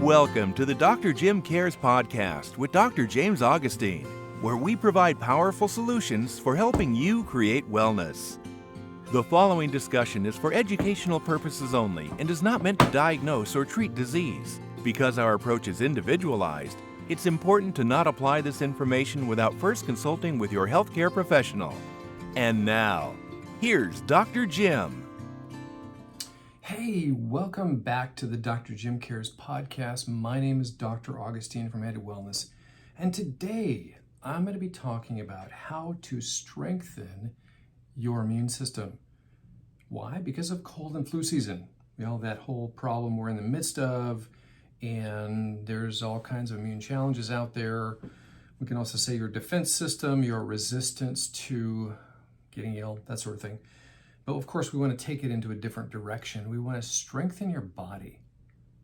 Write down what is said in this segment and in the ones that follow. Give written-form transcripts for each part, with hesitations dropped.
Welcome to the Dr. Jim Cares podcast with Dr. James Augustine, where we provide powerful solutions for helping you create wellness. The following discussion is for educational purposes only and is not meant to diagnose or treat disease. Because our approach is individualized, it's important to not apply this information without first consulting with your healthcare professional. And now, here's Dr. Jim. Hey, welcome back to the Dr. Jim Cares podcast. My name is Dr. Augustine from Head to Wellness, and today I'm going to be talking about how to strengthen your immune system. Why? Because of cold and flu season. You know, that whole problem we're in the midst of, and there's all kinds of immune challenges out there. We can also say your defense system, your resistance to getting ill, that sort of thing. But of course, we want to take it into a different direction. We want to strengthen your body.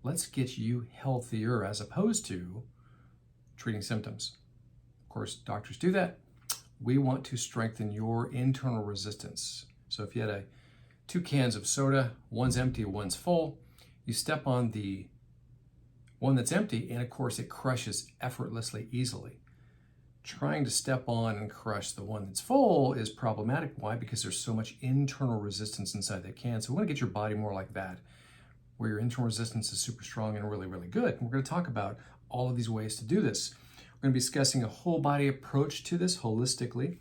Let's get you healthier as opposed to treating symptoms. Of course, doctors do that. We want to strengthen your internal resistance. So if you had two cans of soda, one's empty, one's full, you step on the one that's empty, and of course, it crushes effortlessly, easily. Trying to step on and crush the one that's full is problematic. Why? Because there's so much internal resistance inside that can. So we want to get your body more like that, where your internal resistance is super strong and really, really good. And we're going to talk about all of these ways to do this. We're going to be discussing a whole body approach to this holistically.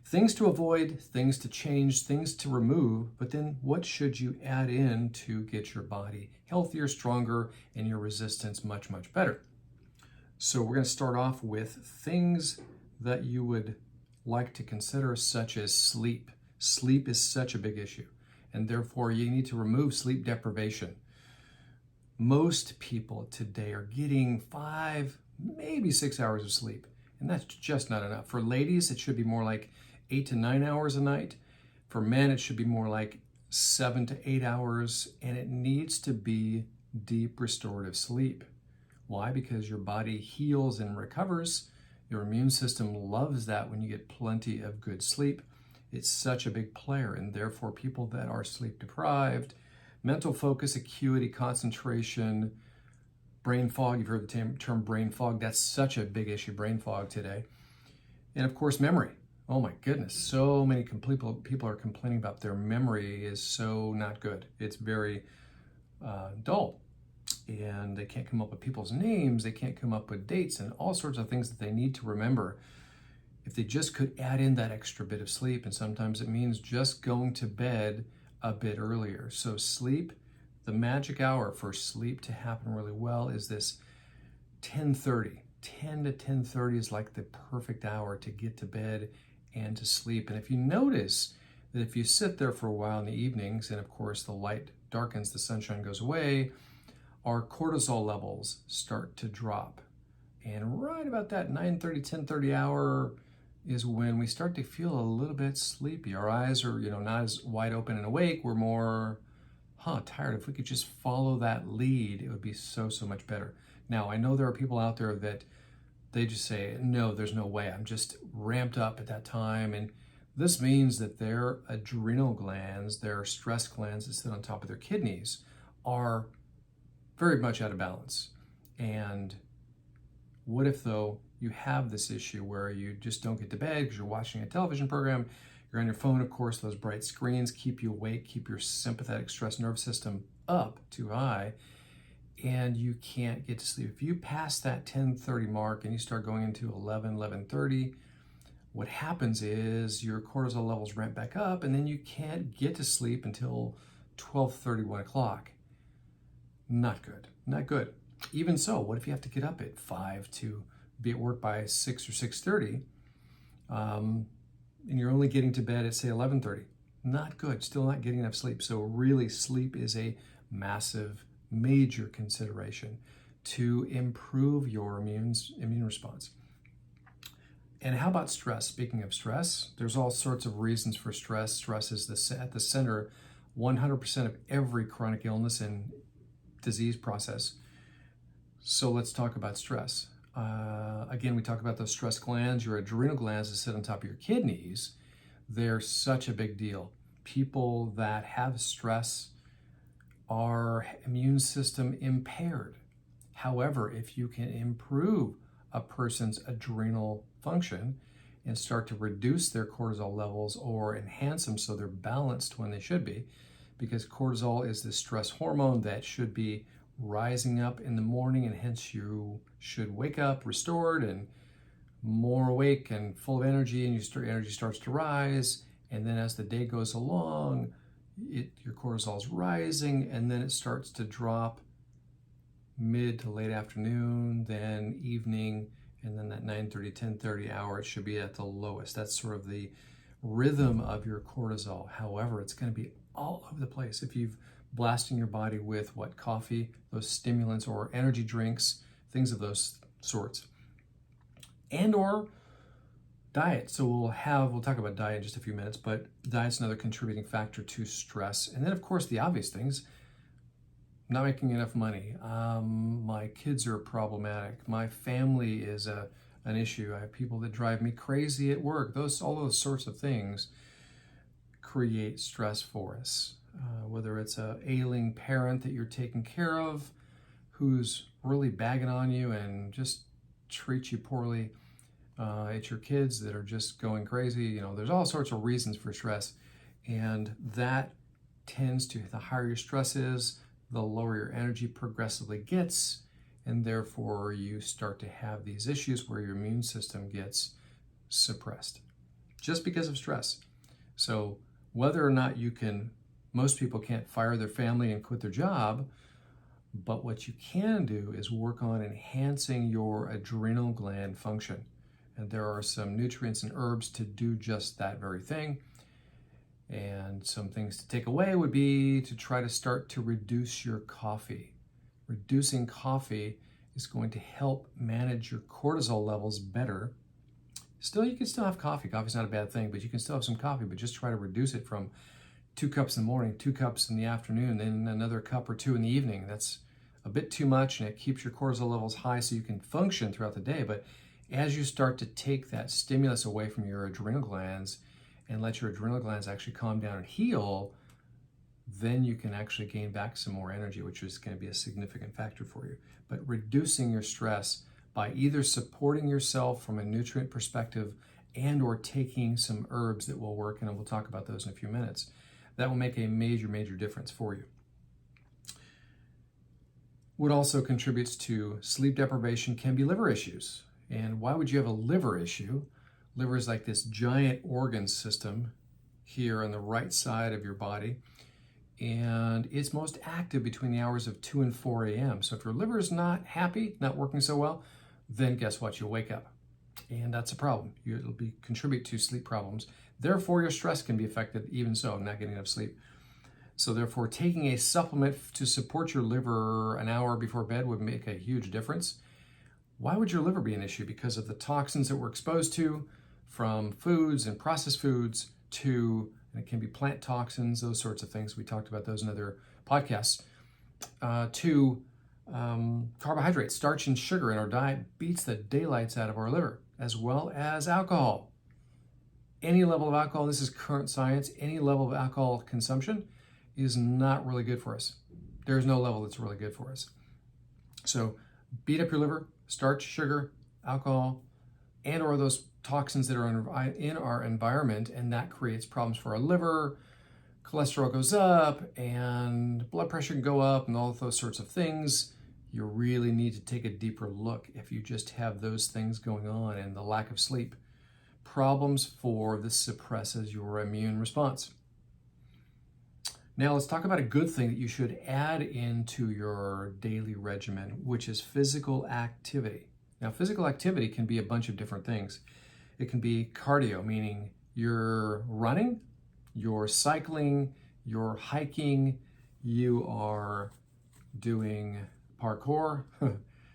Things to avoid, things to change, things to remove, but then what should you add in to get your body healthier, stronger, and your resistance much, much better? So we're going to start off with things that you would like to consider, such as sleep. Sleep is such a big issue, and therefore you need to remove sleep deprivation. Most people today are getting 5, maybe 6 hours of sleep, and that's just not enough. For ladies, it should be more like 8 to 9 hours a night. For men, it should be more like 7 to 8 hours, and it needs to be deep restorative sleep. Why? Because your body heals and recovers. Your immune system loves that when you get plenty of good sleep. It's such a big player, and therefore people that are sleep deprived, mental focus, acuity, concentration, brain fog, you've heard the term brain fog, that's such a big issue, brain fog today. And of course, memory. Oh my goodness, so many people are complaining about their memory is so not good. It's very dull. And they can't come up with people's names, they can't come up with dates and all sorts of things that they need to remember. If they just could add in that extra bit of sleep, and sometimes it means just going to bed a bit earlier. So sleep, the magic hour for sleep to happen really well is this 10:30. 10 to 10:30 is like the perfect hour to get to bed and to sleep. And if you notice that if you sit there for a while in the evenings, and of course the light darkens, the sunshine goes away, our cortisol levels start to drop. And right about that 9:30, 10:30 hour is when we start to feel a little bit sleepy. Our eyes are, not as wide open and awake. We're more, tired. If we could just follow that lead, it would be so, so much better. Now, I know there are people out there that they just say, no, there's no way. I'm just ramped up at that time. And this means that their adrenal glands, their stress glands that sit on top of their kidneys, are very much out of balance. And what if, though, you have this issue where you just don't get to bed because you're watching a television program, you're on your phone, of course, those bright screens keep you awake, keep your sympathetic stress nerve system up too high, and you can't get to sleep. If you pass that 10:30 mark and you start going into 11:30, what happens is your cortisol levels ramp back up, and then you can't get to sleep until 12:30, 1 o'clock. Not good, not good. Even so, what if you have to get up at 5 to be at work by 6 or 6:30, and you're only getting to bed at, say, 11:30? Not good, still not getting enough sleep. So really, sleep is a massive, major consideration to improve your immune response. And how about stress? Speaking of stress, there's all sorts of reasons for stress. Stress is at the center 100% of every chronic illness and disease process. So let's talk about stress. Again, we talk about those stress glands, your adrenal glands that sit on top of your kidneys. They're such a big deal. People that have stress are immune system impaired. However, if you can improve a person's adrenal function and start to reduce their cortisol levels or enhance them so they're balanced when they should be, because cortisol is the stress hormone that should be rising up in the morning, and hence you should wake up restored and more awake and full of energy, and your energy starts to rise. And then as the day goes along, your cortisol is rising, and then it starts to drop mid to late afternoon, then evening, and then that 9:30, 10:30 hour, it should be at the lowest. That's sort of the rhythm of your cortisol. However, it's going to be all over the place if you've blasting your body with coffee, those stimulants, or energy drinks, things of those sorts, and or diet. So we'll talk about diet in just a few minutes, but diet's another contributing factor to stress. And then of course the obvious things: not making enough money. My kids are problematic. My family is an issue. I have people that drive me crazy at work. All those sorts of things create stress for us. Whether it's a ailing parent that you're taking care of, who's really bagging on you and just treats you poorly. It's your kids that are just going crazy. There's all sorts of reasons for stress, and that tends to, the higher your stress is, the lower your energy progressively gets, and therefore you start to have these issues where your immune system gets suppressed just because of stress. So whether or not most people can't fire their family and quit their job, but what you can do is work on enhancing your adrenal gland function. And there are some nutrients and herbs to do just that very thing. And some things to take away would be to try to start to reduce your coffee. Reducing coffee is going to help manage your cortisol levels better. You can still have coffee. Coffee's not a bad thing, but you can still have some coffee, but just try to reduce it from 2 cups in the morning, 2 cups in the afternoon, then another cup or 2 in the evening. That's a bit too much, and it keeps your cortisol levels high so you can function throughout the day. But as you start to take that stimulus away from your adrenal glands and let your adrenal glands actually calm down and heal, then you can actually gain back some more energy, which is going to be a significant factor for you. But reducing your stress by either supporting yourself from a nutrient perspective and or taking some herbs that will work, and we'll talk about those in a few minutes, that will make a major, major difference for you. What also contributes to sleep deprivation can be liver issues. And why would you have a liver issue? Liver is like this giant organ system here on the right side of your body, and it's most active between the hours of 2 and 4 a.m. So if your liver is not happy, not working so well, then guess what? You'll wake up. And that's a problem. It'll contribute to sleep problems. Therefore, your stress can be affected, even so, not getting enough sleep. So therefore, taking a supplement to support your liver an hour before bed would make a huge difference. Why would your liver be an issue? Because of the toxins that we're exposed to from foods and processed foods and it can be plant toxins, those sorts of things. We talked about those in other podcasts, to carbohydrates, starch, and sugar in our diet beats the daylights out of our liver, as well as alcohol. Any level of alcohol, this is current science, any level of alcohol consumption is not really good for us. There's no level that's really good for us. So beat up your liver, starch, sugar, alcohol, and or those toxins that are in our environment, and that creates problems for our liver. Cholesterol goes up and blood pressure can go up and all of those sorts of things. You really need to take a deeper look if you just have those things going on, and the lack of sleep. Problems for this suppresses your immune response. Now let's talk about a good thing that you should add into your daily regimen, which is physical activity. Now, physical activity can be a bunch of different things. It can be cardio, meaning you're running, you're cycling, you're hiking, you are doing parkour.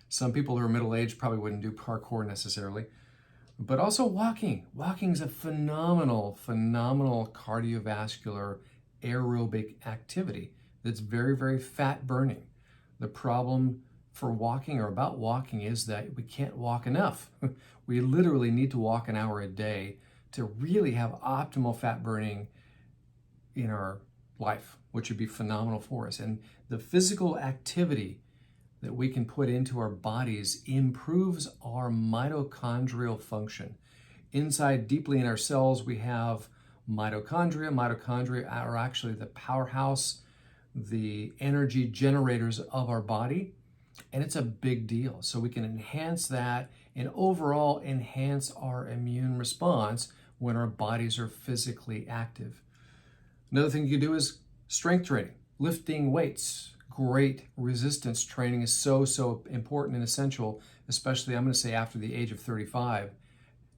Some people who are middle-aged probably wouldn't do parkour necessarily, but also walking. Walking is a phenomenal cardiovascular aerobic activity that's very, very fat burning. The problem for walking or about walking is that we can't walk enough. We literally need to walk an hour a day to really have optimal fat burning in our life, which would be phenomenal for us. And the physical activity that we can put into our bodies improves our mitochondrial function. Inside, deeply in our cells, we have mitochondria. Mitochondria are actually the powerhouse, the energy generators of our body, and it's a big deal. So we can enhance that and overall enhance our immune response when our bodies are physically active. Another thing you can do is strength training, lifting weights. Great resistance training is so important and essential, especially, I'm going to say, after the age of 35.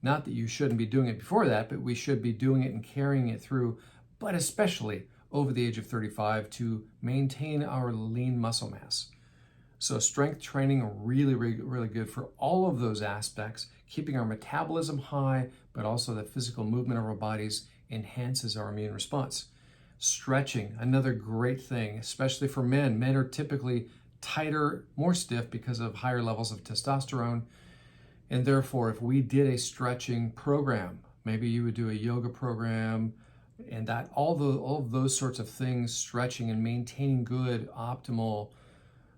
Not that you shouldn't be doing it before that, but we should be doing it and carrying it through, but especially over the age of 35 to maintain our lean muscle mass. So strength training really good for all of those aspects, keeping our metabolism high, but also the physical movement of our bodies enhances our immune response. Stretching, another great thing, especially for men. Men are typically tighter, more stiff because of higher levels of testosterone. And therefore, if we did a stretching program, maybe you would do a yoga program, and that all of those sorts of things, stretching and maintaining good, optimal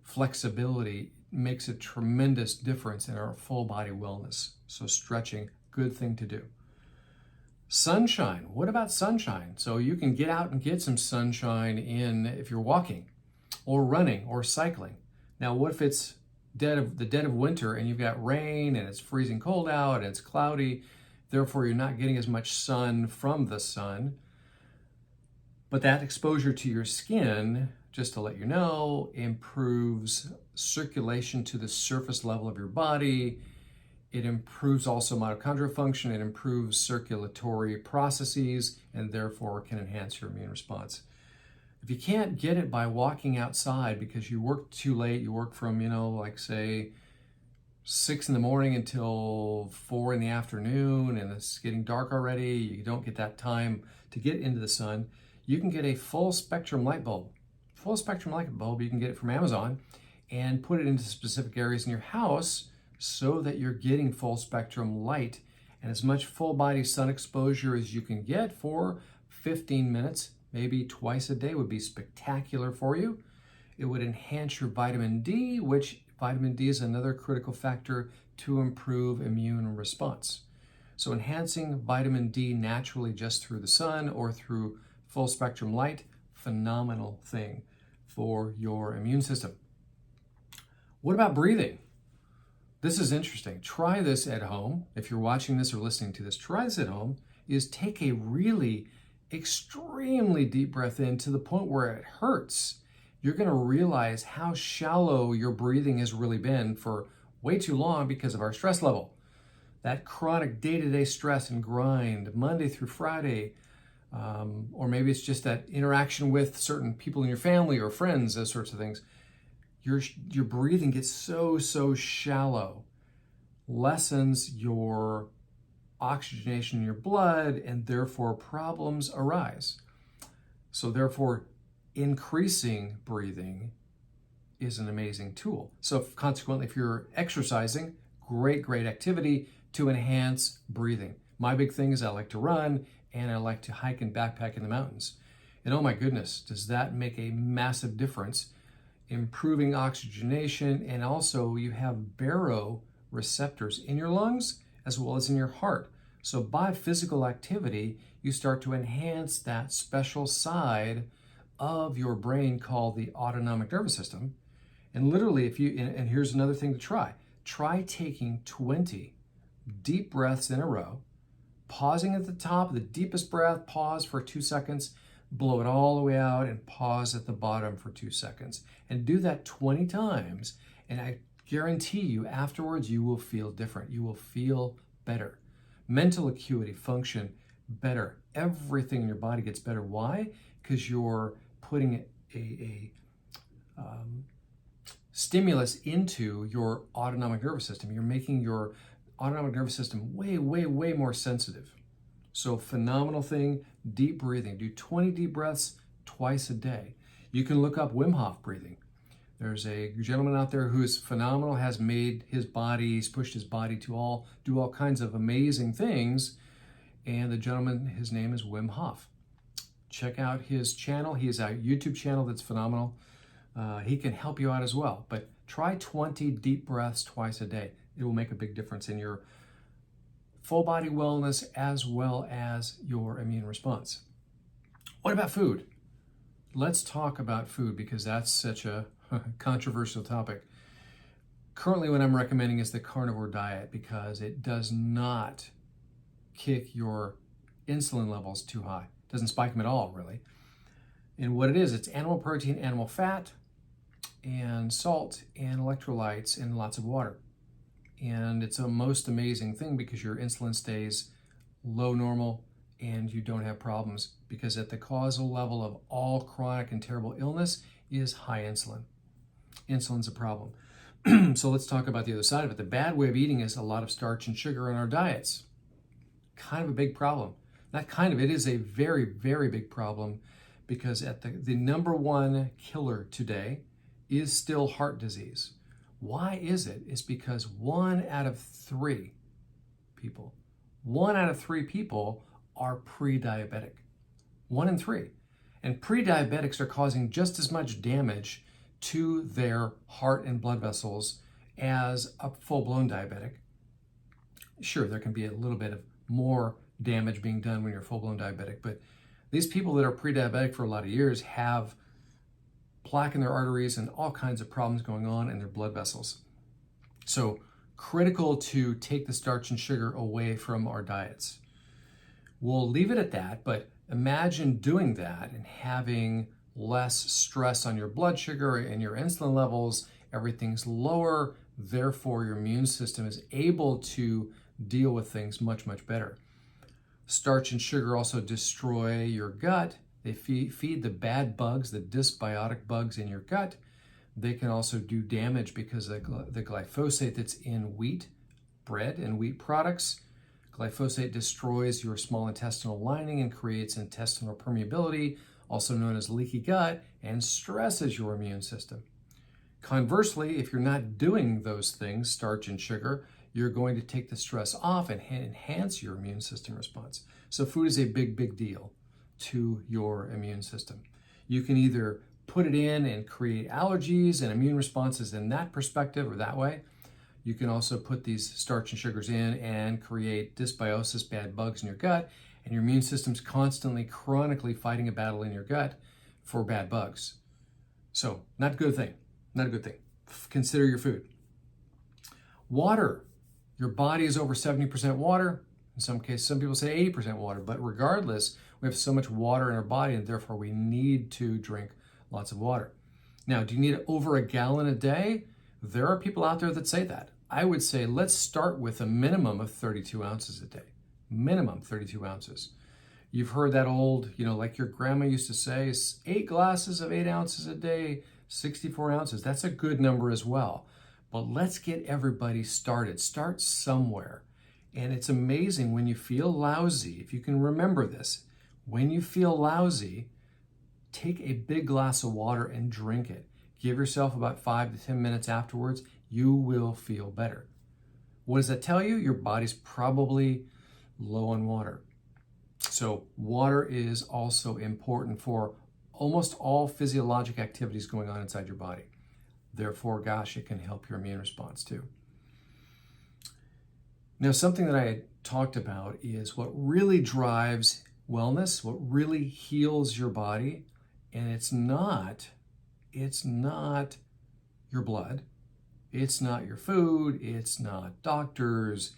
flexibility makes a tremendous difference in our full body wellness. So stretching, good thing to do. Sunshine. What about sunshine? So you can get out and get some sunshine in if you're walking or running or cycling. Now, what if it's the dead of winter and you've got rain and it's freezing cold out and it's cloudy, therefore you're not getting as much sun from the sun. But that exposure to your skin, just to let you know, improves circulation to the surface level of your body. It improves also mitochondrial function. It improves circulatory processes and therefore can enhance your immune response. If you can't get it by walking outside because you work too late, you work from, like say 6 in the morning until 4 in the afternoon and it's getting dark already, you don't get that time to get into the sun, you can get a full spectrum light bulb. Full spectrum light bulb, you can get it from Amazon and put it into specific areas in your house so that you're getting full spectrum light and as much full body sun exposure as you can get for 15 minutes, maybe twice a day would be spectacular for you. It would enhance your vitamin D, which vitamin D is another critical factor to improve immune response. So enhancing vitamin D naturally just through the sun or through full spectrum light, phenomenal thing for your immune system. What about breathing? This is interesting. Try this at home. If you're watching this or listening to this, try this at home, is take a really extremely deep breath in to the point where it hurts. You're going to realize how shallow your breathing has really been for way too long because of our stress level. That chronic day-to-day stress and grind, Monday through Friday, or maybe it's just that interaction with certain people in your family or friends, those sorts of things. Your breathing gets so shallow, lessens your oxygenation in your blood, and therefore problems arise. So therefore, increasing breathing is an amazing tool. So consequently, if you're exercising, great activity to enhance breathing. My big thing is I like to run and I like to hike and backpack in the mountains. And oh my goodness, does that make a massive difference? Improving oxygenation, and also you have baroreceptors in your lungs as well as in your heart. So by physical activity, you start to enhance that special side of your brain called the autonomic nervous system. And literally, and here's another thing to try taking 20 deep breaths in a row, pausing at the top, the deepest breath, pause for 2 seconds, blow it all the way out and pause at the bottom for 2 seconds. And do that 20 times. And I guarantee you afterwards, you will feel different. You will feel better. Mental acuity, function better. Everything in your body gets better. Why? Because you're putting a stimulus into your autonomic nervous system. You're making your autonomic nervous system way more sensitive. So phenomenal thing, deep breathing. Do 20 deep breaths twice a day. You can look up Wim Hof breathing. There's a gentleman out there who is phenomenal, has made his body, he's pushed his body to do all kinds of amazing things. And the gentleman, his name is Wim Hof. Check out his channel. He has a YouTube channel that's phenomenal. He can help you out as well. But Try 20 deep breaths twice a day. It will make a big difference in your full body wellness as well as your immune response. What about food? Let's talk about food because that's such a controversial topic. Currently, what I'm recommending is the carnivore diet because it does not kick your insulin levels too high. It doesn't spike them at all, really. And what it is, it's animal protein, animal fat, and salt, and electrolytes, and lots of water. And it's a most amazing thing because your insulin stays low normal and you don't have problems because at the causal level of all chronic and terrible illness is high insulin. Insulin's a problem. So let's talk about the other side of it. The bad way of eating is a lot of starch and sugar in our diets. Kind of a big problem. Not kind of, it is a very, very big problem because at the number one killer today is still heart disease. Why is it? It's because 1 out of 3 people are pre-diabetic. 1 in 3. And pre-diabetics are causing just as much damage to their heart and blood vessels as a full-blown diabetic. Sure, there can be a little bit of more damage being done when you're full-blown diabetic, but these people that are pre-diabetic for a lot of years have plaque in their arteries and all kinds of problems going on in their blood vessels. So critical to take the starch and sugar away from our diets. We'll leave it at that, but imagine doing that and having less stress on your blood sugar and your insulin levels. Everything's lower, therefore your immune system is able to deal with things much, much better. Starch and sugar also destroy your gut. They feed the bad bugs, the dysbiotic bugs in your gut. They can also do damage because the glyphosate that's in wheat, bread, and wheat products. Glyphosate destroys your small intestinal lining and creates intestinal permeability, also known as leaky gut, and stresses your immune system. Conversely, if you're not doing those things, starch and sugar, you're going to take the stress off and enhance your immune system response. So food is a big, big deal to your immune system. You can either put it in and create allergies and immune responses in that perspective or that way. You can also put these starch and sugars in and create dysbiosis, bad bugs in your gut, and your immune system's constantly, chronically fighting a battle in your gut for bad bugs. So, not a good thing. Not a good thing. Consider your food. Water. Your body is over 70% water. In some cases, some people say 80% water, but regardless, we have so much water in our body and therefore we need to drink lots of water. Now, do you need over a gallon a day? There are people out there that say that. I would say let's start with a minimum of 32 ounces a day. Minimum 32 ounces. You've heard that old, like your grandma used to say, 8 glasses of 8 ounces a day, 64 ounces. That's a good number as well. But let's get everybody started. Start somewhere. And it's amazing when you feel lousy, if you can remember this, when you feel lousy, take a big glass of water and drink it. Give yourself about 5 to 10 minutes afterwards. You will feel better. What does that tell you? Your body's probably low on water. So water is also important for almost all physiologic activities going on inside your body. Therefore, gosh, it can help your immune response too. Now, something that I talked about is what really drives wellness, what really heals your body, and it's not your blood, it's not your food, it's not doctors.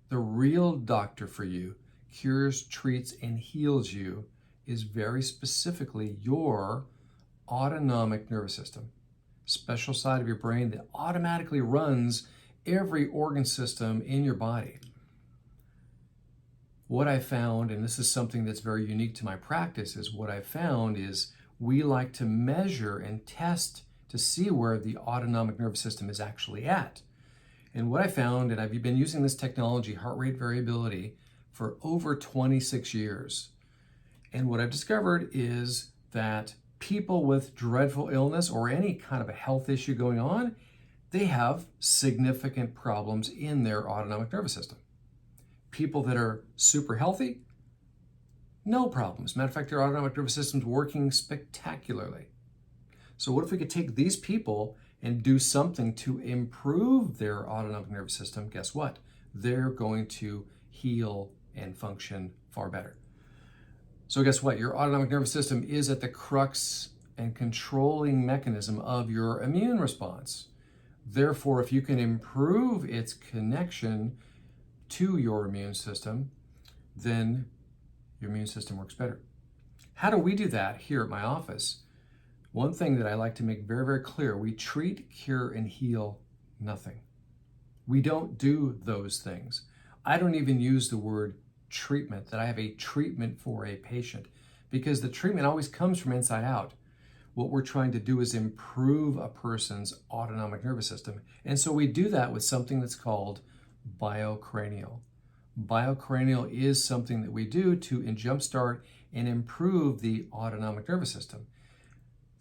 The real doctor for you cures, treats, and heals you is very specifically your autonomic nervous system, special side of your brain that automatically runs every organ system in your body. What I found, and this is something that's very unique to my practice, is what I found is we like to measure and test to see where the autonomic nervous system is actually at. And what I found, and I've been using this technology, heart rate variability, for over 26 years. And what I've discovered is that people with dreadful illness or any kind of a health issue going on, they have significant problems in their autonomic nervous system. People that are super healthy, no problems. Matter of fact, their autonomic nervous system's working spectacularly. So what if we could take these people and do something to improve their autonomic nervous system, guess what? They're going to heal and function far better. So guess what? Your autonomic nervous system is at the crux and controlling mechanism of your immune response. Therefore, if you can improve its connection to your immune system, then your immune system works better. How do we do that here at my office? One thing that I like to make very, very clear, we treat, cure, and heal nothing. We don't do those things. I don't even use the word treatment, that I have a treatment for a patient, because the treatment always comes from inside out. What we're trying to do is improve a person's autonomic nervous system. And so we do that with something that's called biocranial. Biocranial is something that we do to jumpstart and improve the autonomic nervous system.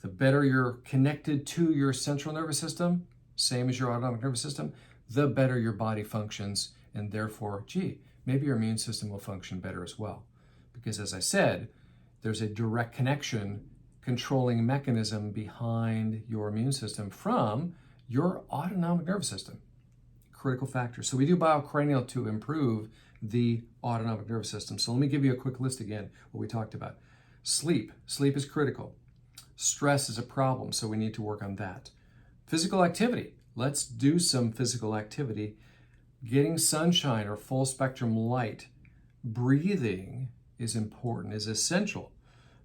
The better you're connected to your central nervous system, same as your autonomic nervous system, the better your body functions, and therefore, maybe your immune system will function better as well. Because as I said, there's a direct connection, controlling mechanism behind your immune system from your autonomic nervous system. Critical factor. So we do biocranial to improve the autonomic nervous system. So let me give you a quick list again, what we talked about. Sleep. Sleep is critical. Stress is a problem, so we need to work on that. Physical activity. Let's do some physical activity. Getting sunshine or full spectrum light. Breathing is important, is essential.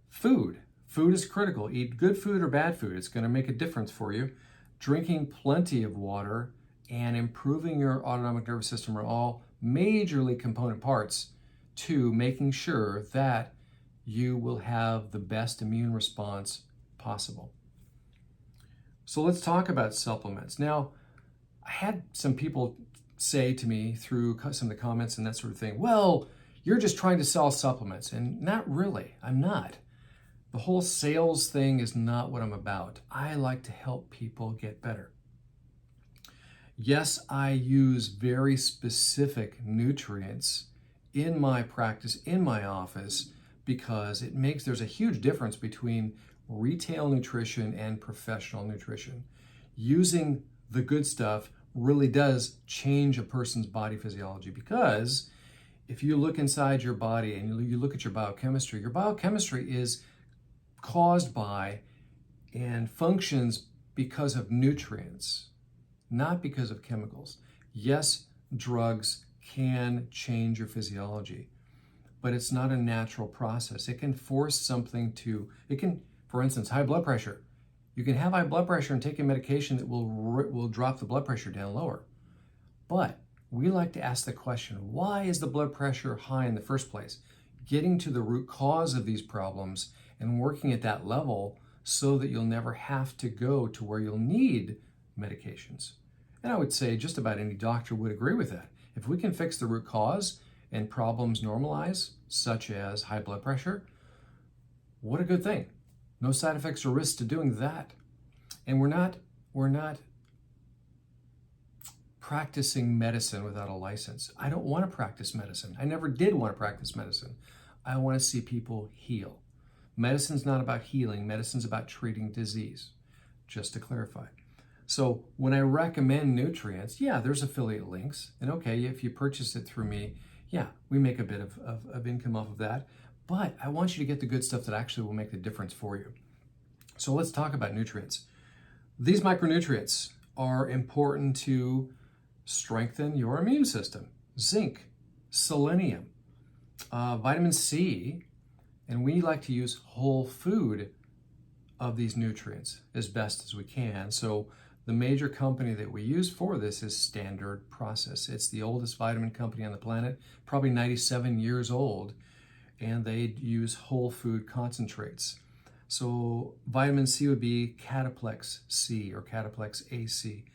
Food. Food is critical. Eat good food or bad food. It's going to make a difference for you. Drinking plenty of water and improving your autonomic nervous system are all majorly component parts to making sure that you will have the best immune response possible. So let's talk about supplements. Now, I had some people say to me through some of the comments and that sort of thing, well, you're just trying to sell supplements. And not really. I'm not. The whole sales thing is not what I'm about. I like to help people get better. Yes, I use very specific nutrients in my practice, in my office, because there's a huge difference between retail nutrition and professional nutrition. Using the good stuff really does change a person's body physiology, because if you look inside your body and you look at your biochemistry is caused by and functions because of nutrients, not because of chemicals. Yes, drugs can change your physiology, but it's not a natural process. It can force something for instance, high blood pressure. You can have high blood pressure and take a medication that will drop the blood pressure down lower. But we like to ask the question, why is the blood pressure high in the first place? Getting to the root cause of these problems and working at that level so that you'll never have to go to where you'll need medications. And I would say just about any doctor would agree with that. If we can fix the root cause and problems normalize, such as high blood pressure, what a good thing. No side effects or risks to doing that. And we're not practicing medicine without a license. I don't want to practice medicine. I never did want to practice medicine. I want to see people heal. Medicine's not about healing. Medicine's about treating disease, just to clarify. So when I recommend nutrients, there's affiliate links. And okay, if you purchase it through me, we make a bit of income off of that. But I want you to get the good stuff that actually will make the difference for you. So let's talk about nutrients. These micronutrients are important to strengthen your immune system. Zinc, selenium, vitamin C, and we like to use whole food of these nutrients as best as we can. So the major company that we use for this is Standard Process. It's the oldest vitamin company on the planet, probably 97 years old, and they use whole food concentrates. So vitamin C would be Cataplex C or Cataplex AC.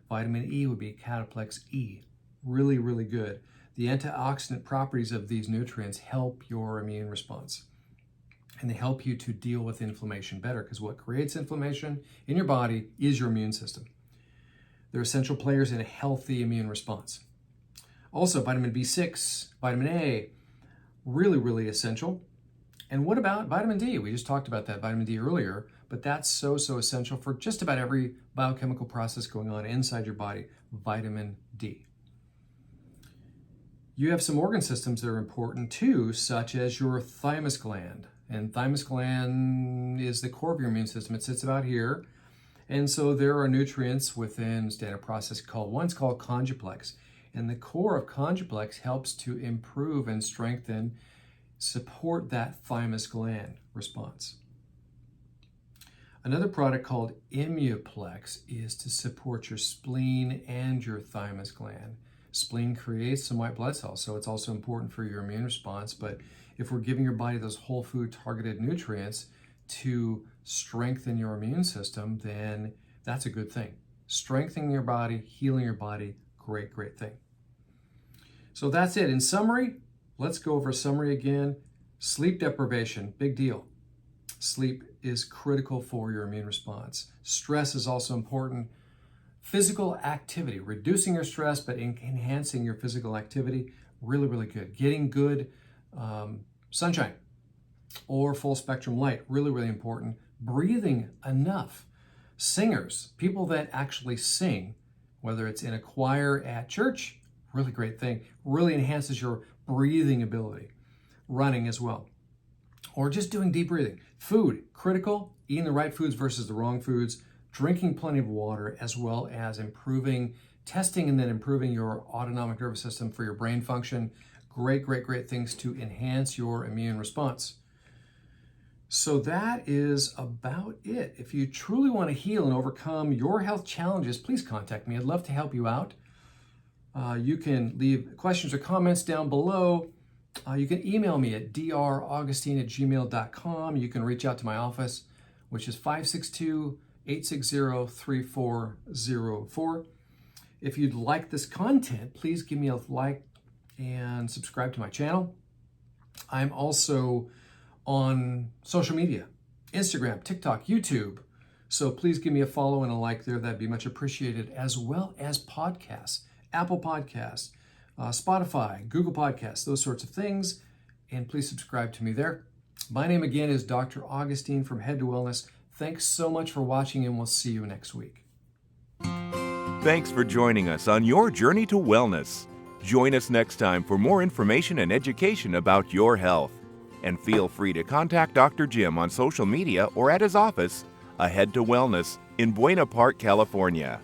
Vitamin E would be Cataplex E. Really, really good. The antioxidant properties of these nutrients help your immune response. And they help you to deal with inflammation better, because what creates inflammation in your body is your immune system. They're essential players in a healthy immune response. Also, vitamin B6, vitamin A, really, really essential. And what about vitamin D? We just talked about that vitamin D earlier, but but that's so essential for just about every biochemical process going on inside your body, vitamin D. You have some organ systems that are important too, such as your thymus gland. And thymus gland is the core of your immune system. It sits about here. And so there are nutrients within standard process one's called conjuplex. And the core of conjuplex helps to improve and strengthen, support that thymus gland response. Another product called Immuplex is to support your spleen and your thymus gland. Spleen creates some white blood cells, so it's also important for your immune response. But if we're giving your body those whole food targeted nutrients to strengthen your immune system, then that's a good thing. Strengthening your body, healing your body, great thing. So that's it. In summary, let's go over a summary again. Sleep deprivation, big deal. Sleep is critical for your immune response. Stress is also important. Physical activity, reducing your stress but enhancing your physical activity, really good. Getting good sunshine or full spectrum light, really important. Breathing enough. Singers, people that actually sing, whether it's in a choir at church, really great thing. Really enhances your breathing ability. Running as well. Or just doing deep breathing. Food, critical. Eating the right foods versus the wrong foods. Drinking plenty of water, as well as testing and then improving your autonomic nervous system for your brain function. Great things to enhance your immune response. So that is about it. If you truly want to heal and overcome your health challenges, please contact me. I'd love to help you out. You can leave questions or comments down below. You can email me at draugustine@gmail.com. You can reach out to my office, which is 562-860-3404. If you'd like this content, please give me a like and subscribe to my channel. I'm also on social media, Instagram, TikTok, YouTube. So please give me a follow and a like there. That'd be much appreciated, as well as podcasts, Apple Podcasts, Spotify, Google Podcasts, those sorts of things. And please subscribe to me there. My name again is Dr. Augustine from Head to Wellness. Thanks so much for watching, and we'll see you next week. Thanks for joining us on your journey to wellness. Join us next time for more information and education about your health. And feel free to contact Dr. Jim on social media or at his office, Head to Wellness in Buena Park, California.